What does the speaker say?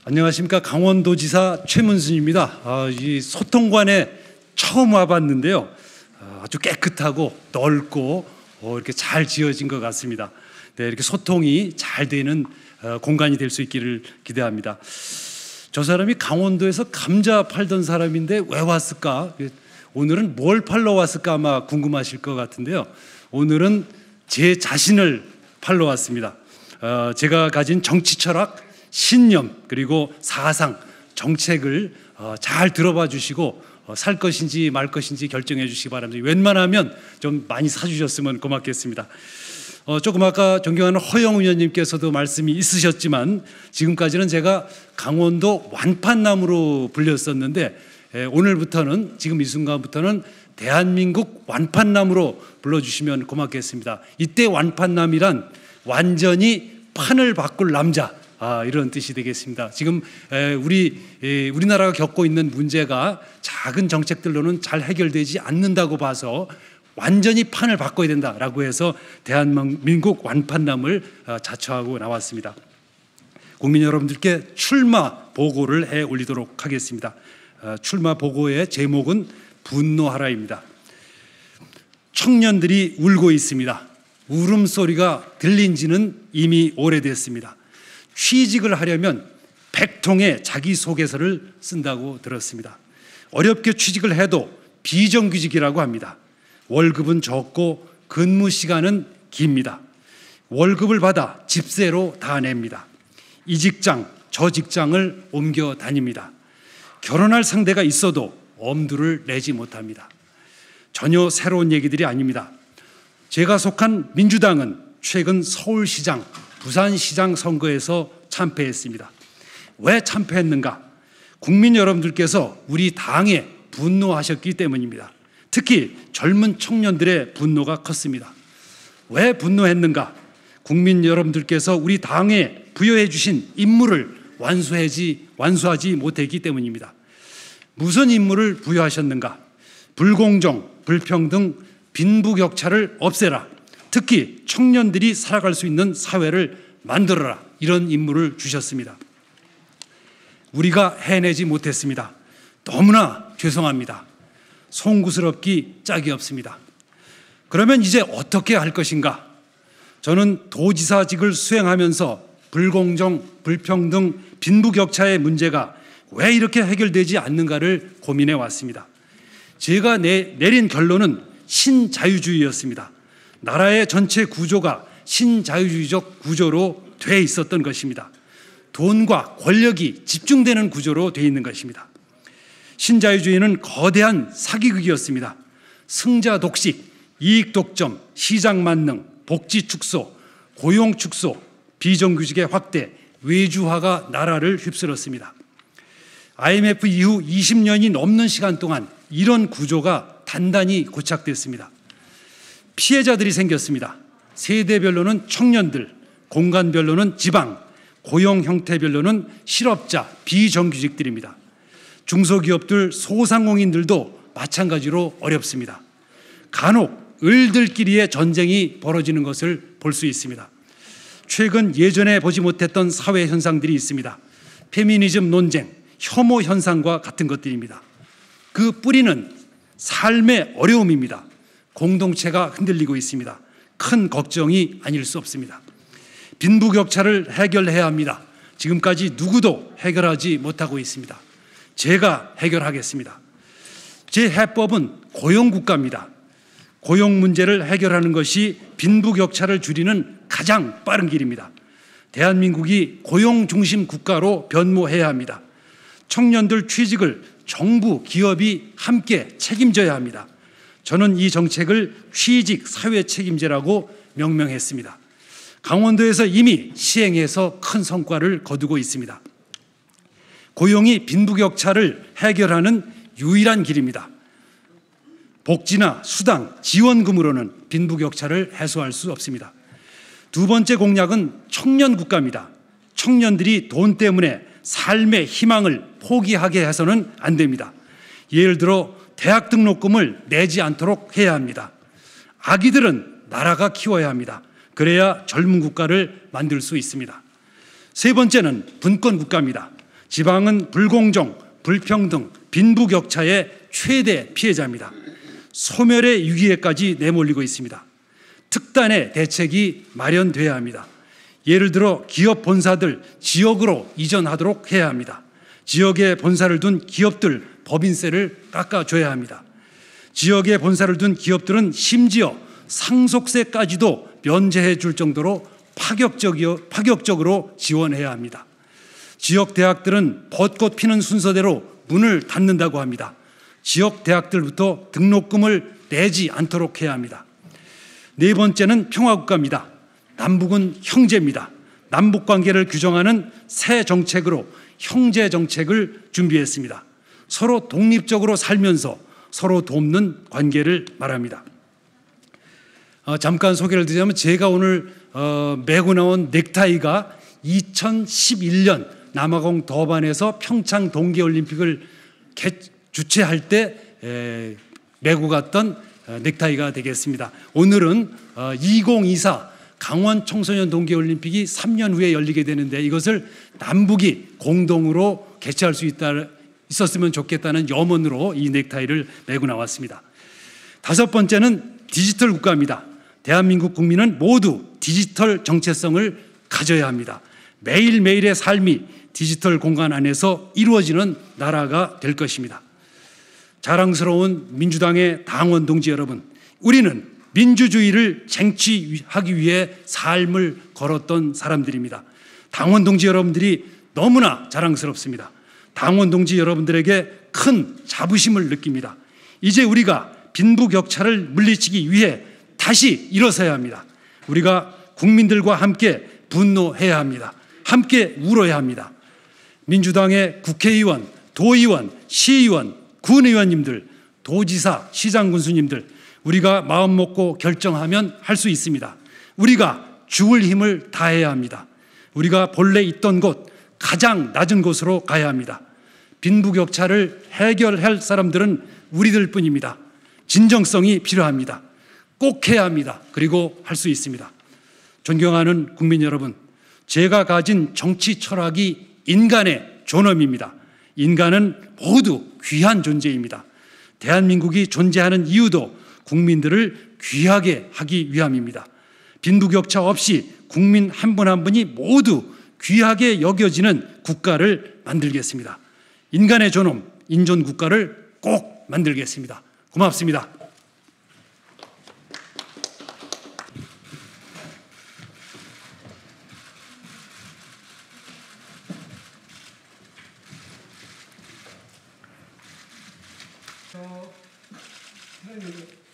안녕하십니까. 강원도지사 최문순입니다. 이 소통관에 처음 와봤는데요. 아주 깨끗하고 넓고 이렇게 잘 지어진 것 같습니다. 네, 이렇게 소통이 잘 되는 공간이 될 수 있기를 기대합니다. 저 사람이 강원도에서 감자 팔던 사람인데 왜 왔을까? 오늘은 뭘 팔러 왔을까 아마 궁금하실 것 같은데요. 오늘은 제 자신을 팔러 왔습니다. 제가 가진 정치 철학, 신념 그리고 사상, 정책을 잘 들어봐 주시고 살 것인지 말 것인지 결정해 주시기 바랍니다. 웬만하면 좀 많이 사주셨으면 고맙겠습니다. 조금 아까 존경하는 허영 의원님께서도 말씀이 있으셨지만 지금까지는 제가 강원도 완판남으로 불렸었는데 오늘부터는, 지금 이 순간부터는 대한민국 완판남으로 불러주시면 고맙겠습니다. 이때 완판남이란 완전히 판을 바꿀 남자, 이런 뜻이 되겠습니다. 지금 우리나라가 겪고 있는 문제가 작은 정책들로는 잘 해결되지 않는다고 봐서 완전히 판을 바꿔야 된다라고 해서 대한민국 완판남을 자처하고 나왔습니다. 국민 여러분들께 출마 보고를 해 올리도록 하겠습니다. 출마 보고의 제목은 분노하라입니다. 청년들이 울고 있습니다. 울음소리가 들린 지는 이미 오래됐습니다. 취직을 하려면 100통의 자기소개서를 쓴다고 들었습니다. 어렵게 취직을 해도 비정규직이라고 합니다. 월급은 적고 근무 시간은 깁니다. 월급을 받아 집세로 다 냅니다. 이 직장, 저 직장을 옮겨 다닙니다. 결혼할 상대가 있어도 엄두를 내지 못합니다. 전혀 새로운 얘기들이 아닙니다. 제가 속한 민주당은 최근 서울시장, 부산시장 선거에서 참패했습니다. 왜 참패했는가? 국민 여러분들께서 우리 당에 분노하셨기 때문입니다. 특히 젊은 청년들의 분노가 컸습니다. 왜 분노했는가? 국민 여러분들께서 우리 당에 부여해 주신 임무를 완수하지 못했기 때문입니다. 무슨 임무를 부여하셨는가? 불공정, 불평등, 빈부격차를 없애라. 특히 청년들이 살아갈 수 있는 사회를 만들어라. 이런 임무를 주셨습니다. 우리가 해내지 못했습니다. 너무나 죄송합니다. 송구스럽기 짝이 없습니다. 그러면 이제 어떻게 할 것인가? 저는 도지사직을 수행하면서 불공정, 불평등, 빈부격차의 문제가 왜 이렇게 해결되지 않는가를 고민해 왔습니다. 제가 내린 결론은 신자유주의였습니다. 나라의 전체 구조가 신자유주의적 구조로 돼 있었던 것입니다. 돈과 권력이 집중되는 구조로 돼 있는 것입니다. 신자유주의는 거대한 사기극이었습니다. 승자 독식, 이익 독점, 시장 만능, 복지 축소, 고용 축소, 비정규직의 확대, 외주화가 나라를 휩쓸었습니다. IMF 이후 20년이 넘는 시간 동안 이런 구조가 단단히 고착됐습니다. 피해자들이 생겼습니다. 세대별로는 청년들, 공간별로는 지방, 고용 형태별로는 실업자, 비정규직들입니다. 중소기업들, 소상공인들도 마찬가지로 어렵습니다. 간혹 을들끼리의 전쟁이 벌어지는 것을 볼 수 있습니다. 최근 예전에 보지 못했던 사회 현상들이 있습니다. 페미니즘 논쟁, 혐오 현상과 같은 것들입니다. 그 뿌리는 삶의 어려움입니다. 공동체가 흔들리고 있습니다. 큰 걱정이 아닐 수 없습니다. 빈부격차를 해결해야 합니다. 지금까지 누구도 해결하지 못하고 있습니다. 제가 해결하겠습니다. 제 해법은 고용국가입니다. 고용 문제를 해결하는 것이 빈부격차를 줄이는 가장 빠른 길입니다. 대한민국이 고용 중심 국가로 변모해야 합니다. 청년들 취직을 정부, 기업이 함께 책임져야 합니다. 저는 이 정책을 취직 사회 책임제라고 명명했습니다. 강원도에서 이미 시행해서 큰 성과를 거두고 있습니다. 고용이 빈부격차를 해결하는 유일한 길입니다. 복지나 수당, 지원금으로는 빈부격차를 해소할 수 없습니다. 두 번째 공약은 청년 국가입니다. 청년들이 돈 때문에 삶의 희망을 포기하게 해서는 안 됩니다. 예를 들어 대학 등록금을 내지 않도록 해야 합니다. 아기들은 나라가 키워야 합니다. 그래야 젊은 국가를 만들 수 있습니다. 세 번째는 분권 국가입니다. 지방은 불공정, 불평등, 빈부격차의 최대 피해자입니다. 소멸의 위기에까지 내몰리고 있습니다. 특단의 대책이 마련돼야 합니다. 예를 들어 기업 본사들 지역으로 이전하도록 해야 합니다. 지역에 본사를 둔 기업들 법인세를 깎아줘야 합니다. 지역에 본사를 둔 기업들은 심지어 상속세까지도 면제해 줄 정도로 파격적으로 지원해야 합니다. 지역 대학들은 벚꽃 피는 순서대로 문을 닫는다고 합니다. 지역 대학들부터 등록금을 내지 않도록 해야 합니다. 네 번째는 평화국가입니다. 남북은 형제입니다. 남북관계를 규정하는 새 정책으로 형제 정책을 준비했습니다. 서로 독립적으로 살면서 서로 돕는 관계를 말합니다. 잠깐 소개를 드리자면 제가 오늘 메고 나온 넥타이가 2011년 남아공 더반에서 평창 동계올림픽을 주최할 때 메고 갔던 넥타이가 되겠습니다. 오늘은 2024 강원 청소년 동계올림픽이 3년 후에 열리게 되는데 이것을 남북이 공동으로 개최할 수 있었으면 좋겠다는 염원으로 이 넥타이를 메고 나왔습니다. 다섯 번째는 디지털 국가입니다. 대한민국 국민은 모두 디지털 정체성을 가져야 합니다. 매일매일의 삶이 디지털 공간 안에서 이루어지는 나라가 될 것입니다. 자랑스러운 민주당의 당원 동지 여러분, 우리는 민주주의를 쟁취하기 위해 삶을 걸었던 사람들입니다. 당원 동지 여러분들이 너무나 자랑스럽습니다. 당원 동지 여러분들에게 큰 자부심을 느낍니다. 이제 우리가 빈부격차를 물리치기 위해 다시 일어서야 합니다. 우리가 국민들과 함께 분노해야 합니다. 함께 울어야 합니다. 민주당의 국회의원, 도의원, 시의원, 군의원님들, 도지사, 시장 군수님들, 우리가 마음 먹고 결정하면 할 수 있습니다. 우리가 죽을 힘을 다해야 합니다. 우리가 본래 있던 곳, 가장 낮은 곳으로 가야 합니다. 빈부격차를 해결할 사람들은 우리들 뿐입니다. 진정성이 필요합니다. 꼭 해야 합니다. 그리고 할 수 있습니다. 존경하는 국민 여러분, 제가 가진 정치 철학이 인간의 존엄입니다. 인간은 모두 귀한 존재입니다. 대한민국이 존재하는 이유도 국민들을 귀하게 하기 위함입니다. 빈부격차 없이 국민 한 분 한 분이 모두 귀하게 여겨지는 국가를 만들겠습니다. 인간의 존엄, 인존 국가를 꼭 만들겠습니다. 고맙습니다. 선생님.